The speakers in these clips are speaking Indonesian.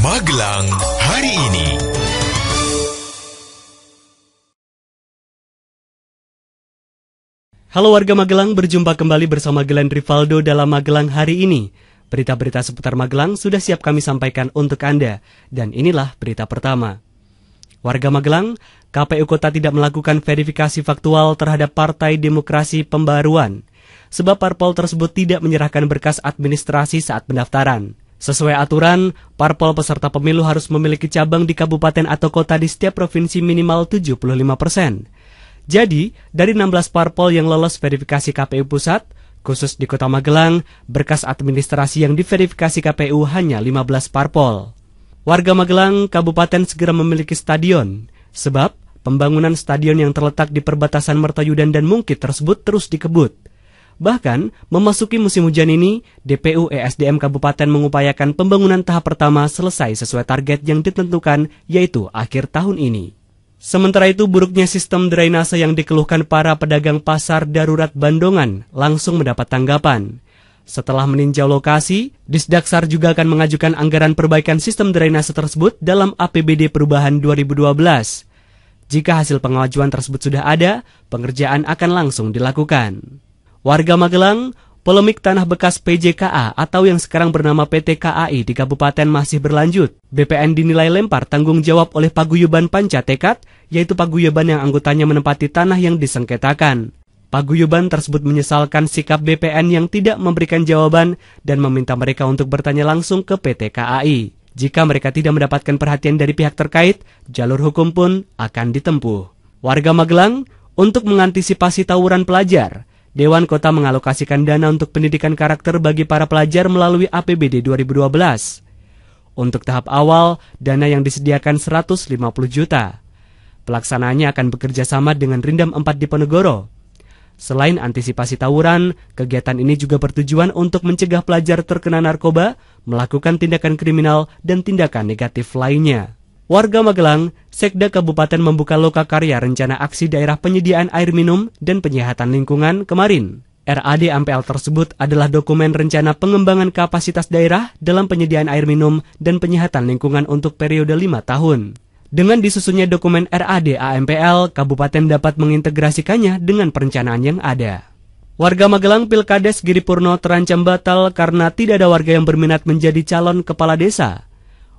Magelang hari ini. Halo warga Magelang, berjumpa kembali bersama Glenn Rivaldo dalam Magelang hari ini. Berita-berita seputar Magelang sudah siap kami sampaikan untuk Anda. Dan inilah berita pertama. Warga Magelang, KPU Kota tidak melakukan verifikasi faktual terhadap Partai Demokrasi Pembaruan, sebab parpol tersebut tidak menyerahkan berkas administrasi saat pendaftaran. Sesuai aturan, parpol peserta pemilu harus memiliki cabang di kabupaten atau kota di setiap provinsi minimal 75%. Jadi, dari 16 parpol yang lolos verifikasi KPU Pusat, khusus di Kota Magelang, berkas administrasi yang diverifikasi KPU hanya 15 parpol. Warga Magelang, Kabupaten segera memiliki stadion, sebab pembangunan stadion yang terletak di perbatasan Mertoyudan dan Mungkit tersebut terus dikebut. Bahkan, memasuki musim hujan ini, DPU ESDM Kabupaten mengupayakan pembangunan tahap pertama selesai sesuai target yang ditentukan, yaitu akhir tahun ini. Sementara itu, buruknya sistem drainase yang dikeluhkan para pedagang pasar darurat Bandongan langsung mendapat tanggapan. Setelah meninjau lokasi, Disdaksar juga akan mengajukan anggaran perbaikan sistem drainase tersebut dalam APBD Perubahan 2012. Jika hasil pengajuan tersebut sudah ada, pengerjaan akan langsung dilakukan. Warga Magelang, polemik tanah bekas PJKA atau yang sekarang bernama PT KAI di kabupaten masih berlanjut. BPN dinilai lempar tanggung jawab oleh Paguyuban Panca Tekad, yaitu paguyuban yang anggotanya menempati tanah yang disengketakan. Paguyuban tersebut menyesalkan sikap BPN yang tidak memberikan jawaban dan meminta mereka untuk bertanya langsung ke PT KAI. Jika mereka tidak mendapatkan perhatian dari pihak terkait, jalur hukum pun akan ditempuh. Warga Magelang, untuk mengantisipasi tawuran pelajar, Dewan Kota mengalokasikan dana untuk pendidikan karakter bagi para pelajar melalui APBD 2012. Untuk tahap awal, dana yang disediakan 150 juta. Pelaksanaannya akan bekerja sama dengan Rindam 4 Diponegoro. Selain antisipasi tawuran, kegiatan ini juga bertujuan untuk mencegah pelajar terkena narkoba, melakukan tindakan kriminal, dan tindakan negatif lainnya. Warga Magelang, Sekda Kabupaten membuka lokakarya rencana aksi daerah penyediaan air minum dan penyehatan lingkungan kemarin. RAD-AMPL tersebut adalah dokumen rencana pengembangan kapasitas daerah dalam penyediaan air minum dan penyehatan lingkungan untuk periode 5 tahun. Dengan disusunnya dokumen RAD-AMPL, Kabupaten dapat mengintegrasikannya dengan perencanaan yang ada. Warga Magelang, Pilkades Giripurno terancam batal karena tidak ada warga yang berminat menjadi calon kepala desa.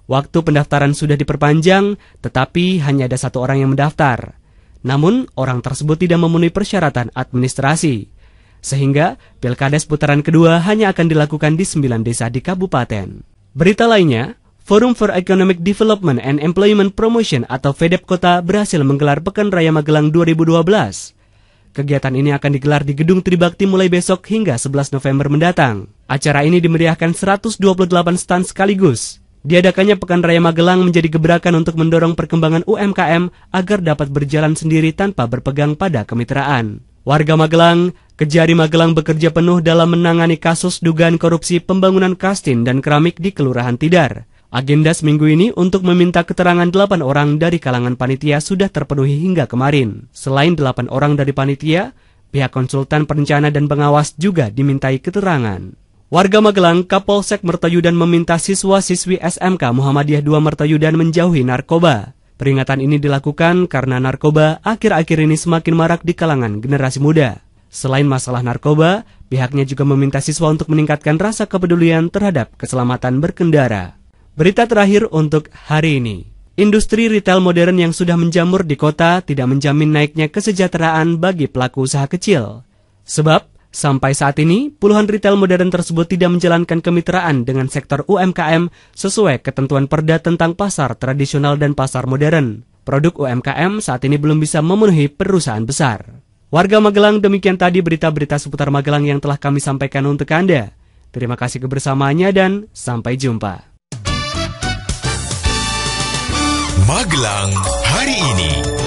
Waktu pendaftaran sudah diperpanjang, tetapi hanya ada 1 orang yang mendaftar. Namun, orang tersebut tidak memenuhi persyaratan administrasi. Sehingga, Pilkades putaran kedua hanya akan dilakukan di 9 desa di kabupaten. Berita lainnya, Forum for Economic Development and Employment Promotion atau FEDEP Kota berhasil menggelar Pekan Raya Magelang 2012. Kegiatan ini akan digelar di Gedung Tribakti mulai besok hingga 11 November mendatang. Acara ini dimeriahkan 128 stand sekaligus. Diadakannya Pekan Raya Magelang menjadi gebrakan untuk mendorong perkembangan UMKM agar dapat berjalan sendiri tanpa berpegang pada kemitraan. Warga Magelang, Kejari Magelang bekerja penuh dalam menangani kasus dugaan korupsi pembangunan kastin dan keramik di Kelurahan Tidar. Agenda seminggu ini untuk meminta keterangan 8 orang dari kalangan panitia sudah terpenuhi hingga kemarin. Selain 8 orang dari panitia, pihak konsultan perencana dan pengawas juga dimintai keterangan. Warga Magelang, Kapolsek Mertoyudan meminta siswa-siswi SMK Muhammadiyah 2 Mertoyudan menjauhi narkoba. Peringatan ini dilakukan karena narkoba akhir-akhir ini semakin marak di kalangan generasi muda. Selain masalah narkoba, pihaknya juga meminta siswa untuk meningkatkan rasa kepedulian terhadap keselamatan berkendara. Berita terakhir untuk hari ini. Industri retail modern yang sudah menjamur di kota tidak menjamin naiknya kesejahteraan bagi pelaku usaha kecil. Sebab, sampai saat ini, puluhan retail modern tersebut tidak menjalankan kemitraan dengan sektor UMKM sesuai ketentuan Perda tentang pasar tradisional dan pasar modern. Produk UMKM saat ini belum bisa memenuhi perusahaan besar. Warga Magelang, demikian tadi berita-berita seputar Magelang yang telah kami sampaikan untuk Anda. Terima kasih kebersamaannya dan sampai jumpa. Magelang hari ini.